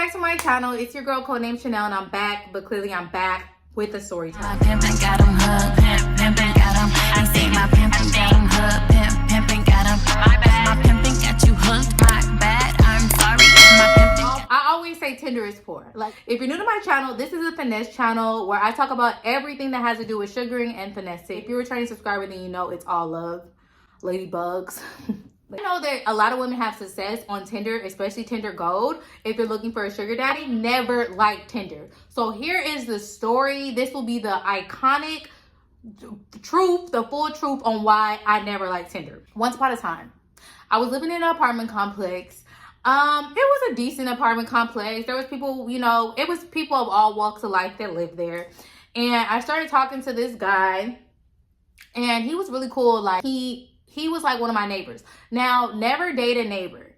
back to my channel. It's your girl Codenamechanel, and I'm back, but clearly I'm back with a story time. My pimpin' got him hooked, pimpin' got him. I say my pimpin' got him hooked, pimpin' got him. My pimpin' got you hooked, my bad. I'm sorry, my pimpin'. I always say Tinder is poor. Like, if you're new to my channel, this is a finesse channel where I talk about everything that has to do with sugaring and finessing. If you're a returning subscriber, then you know it's all love, ladybugs. I know that a lot of women have success on Tinder, especially Tinder Gold. If you're looking for a sugar daddy, never liked Tinder. So here is the story. This will be the iconic truth, the full truth on why I never liked Tinder. Once upon a time, I was living in an apartment complex. It was a decent apartment complex. There was people, you know, it was people of all walks of life that lived there. And I started talking to this guy, and he was really cool. Like, he was like one of my neighbors. Now, never date a neighbor,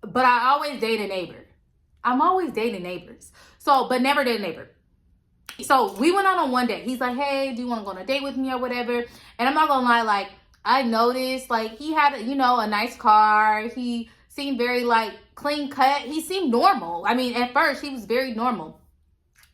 but I always date a neighbor. I'm always dating neighbors. So, but never date a neighbor. So we went on one date. He's like, hey, do you want to go on a date with me or whatever? And I'm not gonna lie, like, I noticed, like, he had, you know, a nice car. He seemed very, like, clean cut. He seemed normal. I mean, at first, he was very normal.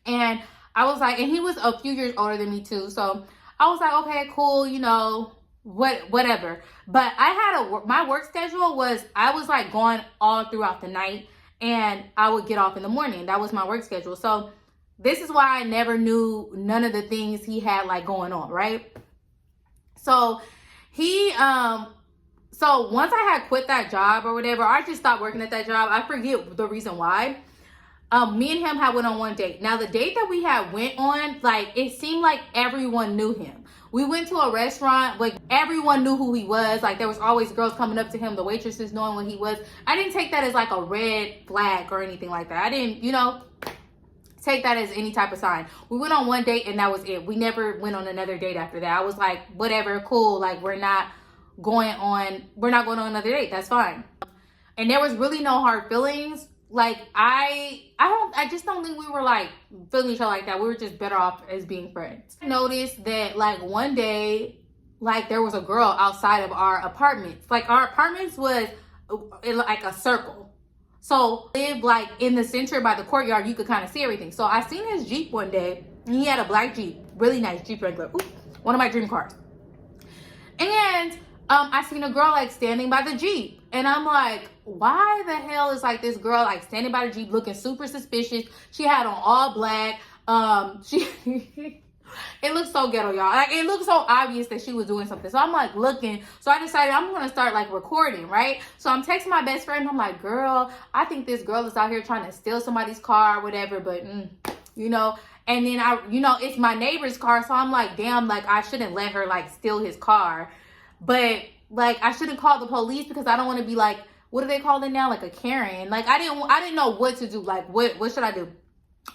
And I was like, and he was a few years older than me too. So I was like, okay, cool, you know, whatever. But I had my work schedule was, I was like going all throughout the night, and I would get off in the morning. That was my work schedule. So this is why I never knew none of the things he had like going on, right? So he so once I had quit that job or whatever, I just stopped working at that job. I forget the reason why. Me and him had went on one date. Now the date that we had went on, like, it seemed like everyone knew him. We went to a restaurant, like, everyone knew who he was. Like, there was always girls coming up to him, the waitresses knowing what he was. I didn't take that as like a red flag or anything like that. I didn't, you know, take that as any type of sign. We went on one date and that was it. We never went on another date after that. I was like, whatever, cool. Like, we're not going on another date. That's fine. And there was really no hard feelings. Like, I just don't think we were like feeling each other like that. We were just better off as being friends. I noticed that like one day, like, there was a girl outside of our apartments. Like, our apartments was like a circle. So lived like in the center by the courtyard, you could kind of see everything. So I seen his Jeep one day, and he had a black Jeep, really nice Jeep Wrangler. Ooh, one of my dream cars. And I seen a girl like standing by the Jeep, and I'm like, why the hell is like this girl like standing by the Jeep looking super suspicious? She had on all black. It looked so ghetto, y'all. Like, it looked so obvious that she was doing something. So I'm like looking. So I decided I'm gonna start like recording, right? So I'm texting my best friend. I'm like, girl, I think this girl is out here trying to steal somebody's car or whatever, but you know. And then it's my neighbor's car, so I'm like, damn, like, I shouldn't let her like steal his car. But like, I shouldn't call the police because I don't want to be like, what do they call it now? Like a Karen. Like, I didn't know what to do. Like, what should I do?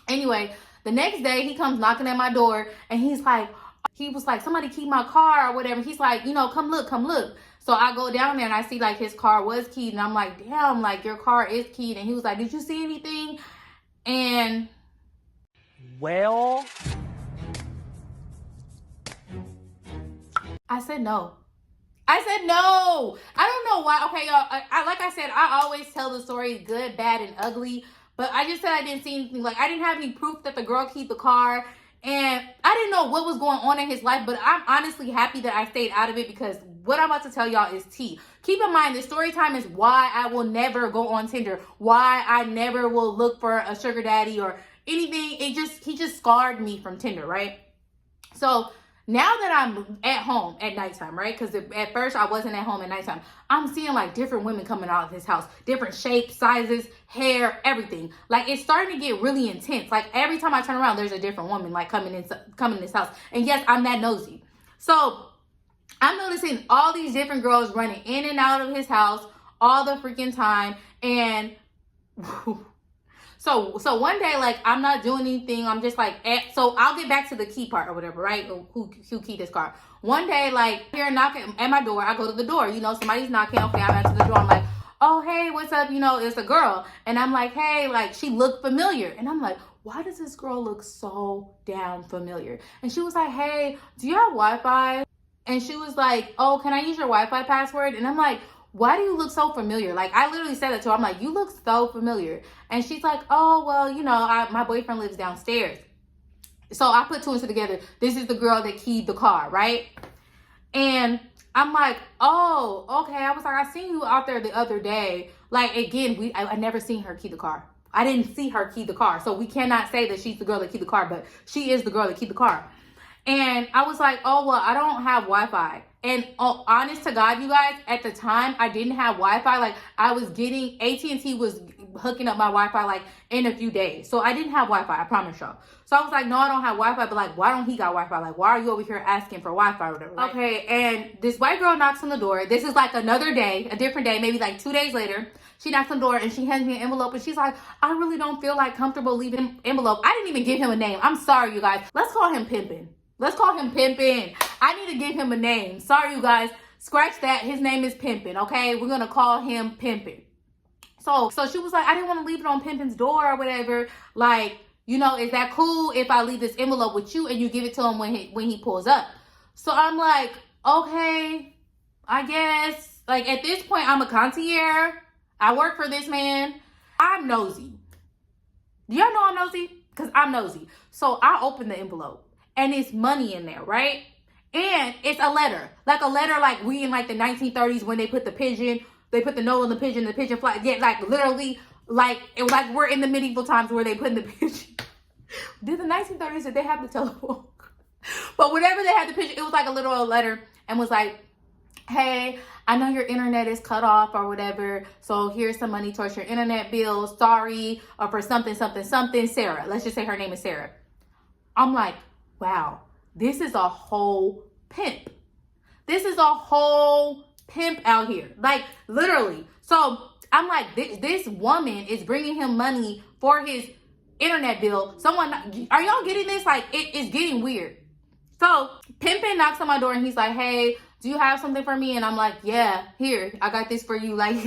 Anyway, the next day he comes knocking at my door, and he was like, somebody keyed my car or whatever. He's like, you know, come look. So I go down there and I see like his car was keyed, and I'm like, damn, like, your car is keyed. And he was like, did you see anything? And well, I said no. I said no. I don't know why. Okay, y'all. I like I said, I always tell the story good, bad, and ugly. But I just said I didn't see anything. Like, I didn't have any proof that the girl keyed the car. And I didn't know what was going on in his life. But I'm honestly happy that I stayed out of it, because what I'm about to tell y'all is tea. Keep in mind, the story time is why I will never go on Tinder. Why I never will look for a sugar daddy or anything. He just scarred me from Tinder, right? So now that I'm at home at nighttime, right? Because at first I wasn't at home at nighttime. I'm seeing like different women coming out of his house, different shapes, sizes, hair, everything. Like, it's starting to get really intense. Like, every time I turn around, there's a different woman like coming in this house. And yes, I'm that nosy. So I'm noticing all these different girls running in and out of his house all the freaking time. And So one day, like, I'm not doing anything. I'm just like, so I'll get back to the key part or whatever, right? Who keyed his car. One day, like, here knocking at my door. I go to the door. You know, somebody's knocking. Okay, I'm answering the door. I'm like, oh, hey, what's up? You know, it's a girl. And I'm like, hey, like, she looked familiar. And I'm like, why does this girl look so damn familiar? And she was like, hey, do you have Wi-Fi? And she was like, oh, can I use your Wi-Fi password? And I'm like, why do you look so familiar? Like, I literally said that to her. I'm like, you look so familiar. And she's like, oh, well, you know, my boyfriend lives downstairs. So I put two and two together. This is the girl that keyed the car, right? And I'm like, oh, okay. I was like, I seen you out there the other day. Like, again, I never seen her key the car. I didn't see her key the car. So we cannot say that she's the girl that keyed the car, but she is the girl that keyed the car. And I was like, oh, well, I don't have Wi-Fi. And honest to God, you guys, at the time, I didn't have Wi-Fi. Like, I was getting, AT&T was hooking up my Wi-Fi, like, in a few days. So I didn't have Wi-Fi, I promise y'all. So I was like, no, I don't have Wi-Fi. But, like, why don't he got Wi-Fi? Like, why are you over here asking for Wi-Fi or whatever? Right? Okay, and this white girl knocks on the door. This is, like, another day, a different day, maybe, like, 2 days later. She knocks on the door, and she hands me an envelope. And she's like, I really don't feel, like, comfortable leaving an envelope. I didn't even give him a name. I'm sorry, you guys. Let's call him Pimpin'. Let's call him Pimpin'. I need to give him a name. Sorry, you guys. Scratch that. His name is Pimpin', okay? We're going to call him Pimpin'. So she was like, I didn't want to leave it on Pimpin's door or whatever. Like, you know, is that cool if I leave this envelope with you and you give it to him when he pulls up? So I'm like, okay, I guess. Like, at this point, I'm a concierge. I work for this man. I'm nosy. Do y'all know I'm nosy? Because I'm nosy. So I open the envelope. And it's money in there, right? And it's a letter. Like a letter like we in like the 1930s when they put the pigeon, they put the note on the pigeon fly. Yeah, like literally like we're in the medieval times where they put in the pigeon. Did the 1930s, did they have the telephone? But whenever they had the pigeon, it was like a little letter and was like, hey, I know your internet is cut off or whatever. So here's some money towards your internet bill. Sorry, or for something, Sarah. Let's just say her name is Sarah. I'm like, wow, this is a whole pimp. This is a whole pimp out here. Like, literally. So, I'm like, this woman is bringing him money for his internet bill. Are y'all getting this? Like, it is getting weird. So, Pimpin' knocks on my door and he's like, hey, do you have something for me? And I'm like, yeah, here, I got this for you. Like, y'all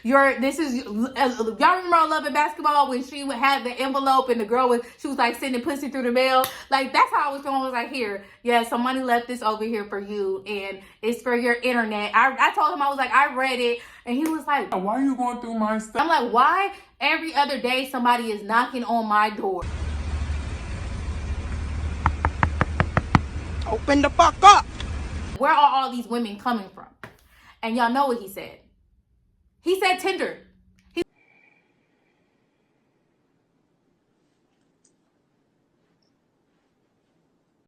remember on Love and Basketball when she would have the envelope and the girl she was like sending pussy through the mail? Like, that's how I was feeling. I was like, here, yeah, somebody left this over here for you and it's for your internet. I told him, I was like, I read it. And he was like, why are you going through my stuff? I'm like, why every other day somebody is knocking on my door? Open the fuck up. Where are all these women coming from? And y'all know what he said. He said Tinder. He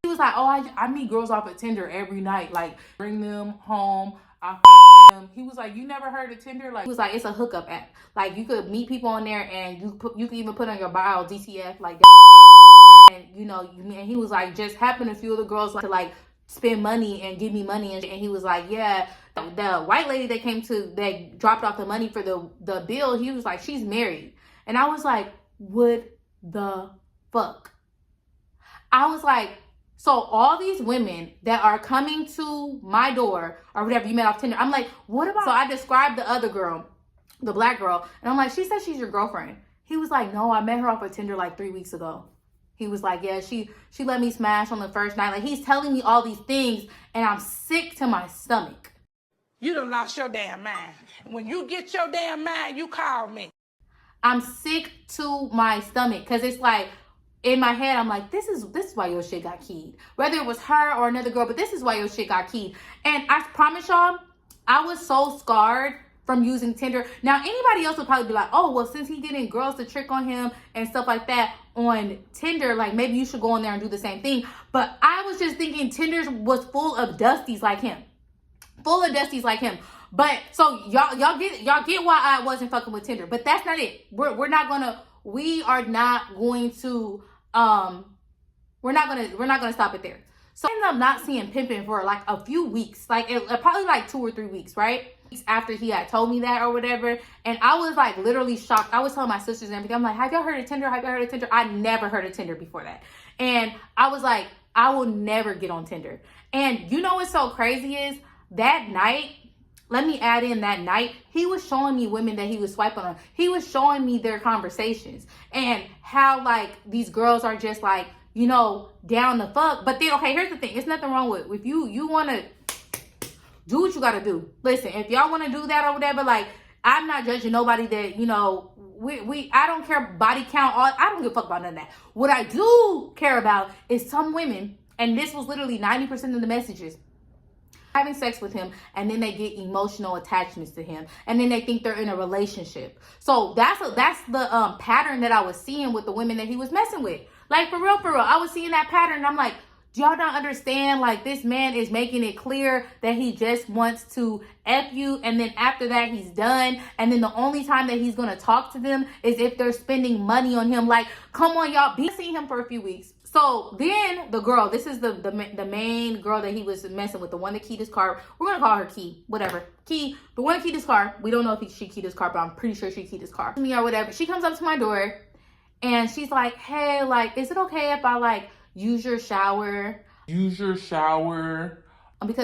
was like, oh, I meet girls off of Tinder every night. Like, bring them home. I fuck them. He was like, you never heard of Tinder? Like, he was like, it's a hookup app. Like, you could meet people on there and you can even put on your bio DTF like that. And you know, and he was like, just happened a few of the girls like to like spend money and give me money. And he was like, yeah, the white lady that dropped off the money for the bill, he was like, she's married. And I was like, what the fuck? I was like, so all these women that are coming to my door or whatever you met off Tinder, I'm like, what about? So I described the other girl, the black girl, and I'm like, she said she's your girlfriend. He was like, no, I met her off of Tinder like 3 weeks ago. He was like, yeah, she let me smash on the first night. Like, he's telling me all these things, and I'm sick to my stomach. You done lost your damn mind. When you get your damn mind, you call me. I'm sick to my stomach, because it's like, in my head, I'm like, this is why your shit got keyed. Whether it was her or another girl, but this is why your shit got keyed. And I promise y'all, I was so scarred from using Tinder. Now, anybody else would probably be like, oh, well, since he's getting girls to trick on him and stuff like that on Tinder, like, maybe you should go in there and do the same thing. But I was just thinking Tinder was full of dusties like him. Full of dusties like him. But, so, y'all get why I wasn't fucking with Tinder. But that's not it. We are not going to stop it there. So I ended up not seeing Pimpin' for like a few weeks, like probably like 2 or 3 weeks, right? After he had told me that or whatever. And I was like literally shocked. I was telling my sisters and everything. I'm like, have y'all heard of Tinder? Have y'all heard of Tinder? I never heard of Tinder before that. And I was like, I will never get on Tinder. And you know what's so crazy is that night, let me add in that night, he was showing me women that he was swiping on. He was showing me their conversations and how like these girls are just like, you know, down the fuck. But then, okay, here's the thing. It's nothing wrong with if you want to do what you gotta do. Listen, if y'all want to do that or whatever, like, I'm not judging nobody that, you know, I don't care body count. I don't give a fuck about none of that. What I do care about is some women, and this was literally 90% of the messages, having sex with him, and then they get emotional attachments to him, and then they think they're in a relationship. So that's the pattern that I was seeing with the women that he was messing with. Like, for real, I was seeing that pattern, and I'm like, do y'all not understand? Like, this man is making it clear that he just wants to F you, and then after that, he's done. And then the only time that he's going to talk to them is if they're spending money on him. Like, come on, y'all. Be seeing him for a few weeks. So then the girl, this is the main girl that he was messing with, the one that keyed his car. We're going to call her Key, whatever. Key, the one that keyed his car. We don't know if she keyed his car, but I'm pretty sure she keyed his car. Me or whatever. She comes up to my door, and she's like, hey, like, is it okay if I, like, use your shower? Because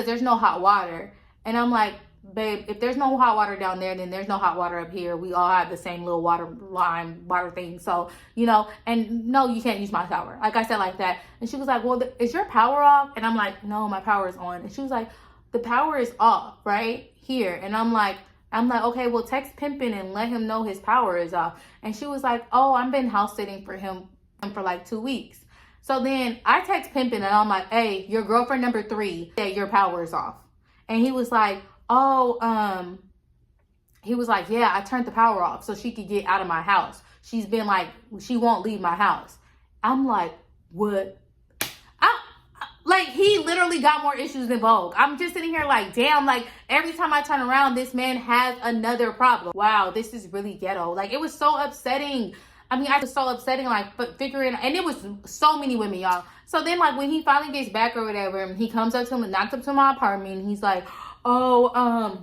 there's no hot water. And I'm like, babe, if there's no hot water down there, then there's no hot water up here. We all have the same little water thing. So, you know, and no, you can't use my shower. Like I said, like that. And she was like, well, is your power off? And I'm like, no, my power is on. And she was like, the power is off right here. And I'm like, okay, well, text Pimpin' and let him know his power is off. And she was like, oh, I've been house sitting for him for like 2 weeks. So then I text Pimpin' and I'm like, hey, your girlfriend number 3 said your power is off. And he was like, oh, he was like, yeah, I turned the power off so she could get out of my house. She's been like, she won't leave my house. I'm like, what? Like, he literally got more issues than Vogue. I'm just sitting here like, damn, like, every time I turn around, this man has another problem. Wow, this is really ghetto. Like, it was so upsetting. I mean, I was so upsetting, like, but figuring, and it was so many women, y'all. So then, like, when he finally gets back or whatever, and he comes up to him and knocks up to my apartment, and he's like, oh,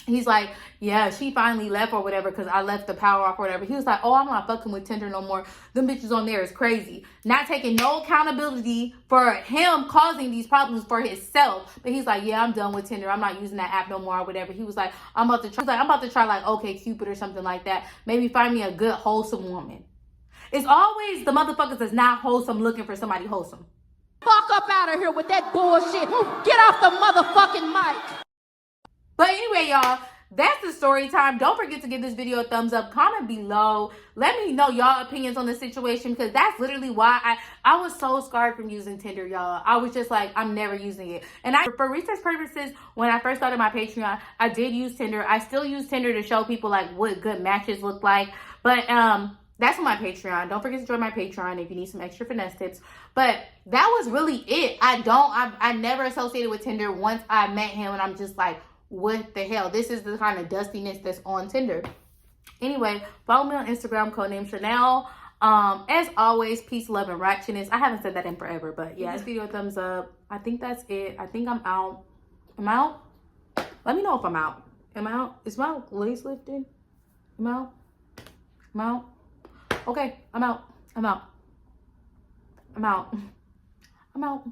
he's like, yeah, she finally left or whatever because I left the power off or whatever. He was like, oh, I'm not fucking with Tinder no more. Them bitches on there is crazy. Not taking no accountability for him causing these problems for himself. But he's like, yeah, I'm done with Tinder. I'm not using that app no more or whatever. He was like, I'm about to try like OK Cupid or something like that. Maybe find me a good wholesome woman. It's always the motherfuckers that's not wholesome looking for somebody wholesome. Fuck up out of here with that bullshit. Get off the motherfucking mic. But anyway, y'all, that's the story time. Don't forget to give this video a thumbs up. Comment below. Let me know y'all opinions on the situation, because that's literally why I was so scarred from using Tinder, y'all. I was just like, I'm never using it. And for research purposes, when I first started my Patreon, I did use Tinder. I still use Tinder to show people like what good matches look like. But that's on my Patreon. Don't forget to join my Patreon if you need some extra finesse tips. But that was really it. I never associated with Tinder once I met him, and I'm just like, what the hell? This is the kind of dustiness that's on Tinder. Anyway, follow me on Instagram, Codenamechanel. As always, peace, love, and ratchetness. I haven't said that in forever, but yeah, this video a thumbs up. I think that's it. I think I'm out. I'm out? Let me know if I'm out. Am I out? Is my lace lifted? Am I out? I'm out? Okay, I'm out. I'm out. I'm out. I'm out.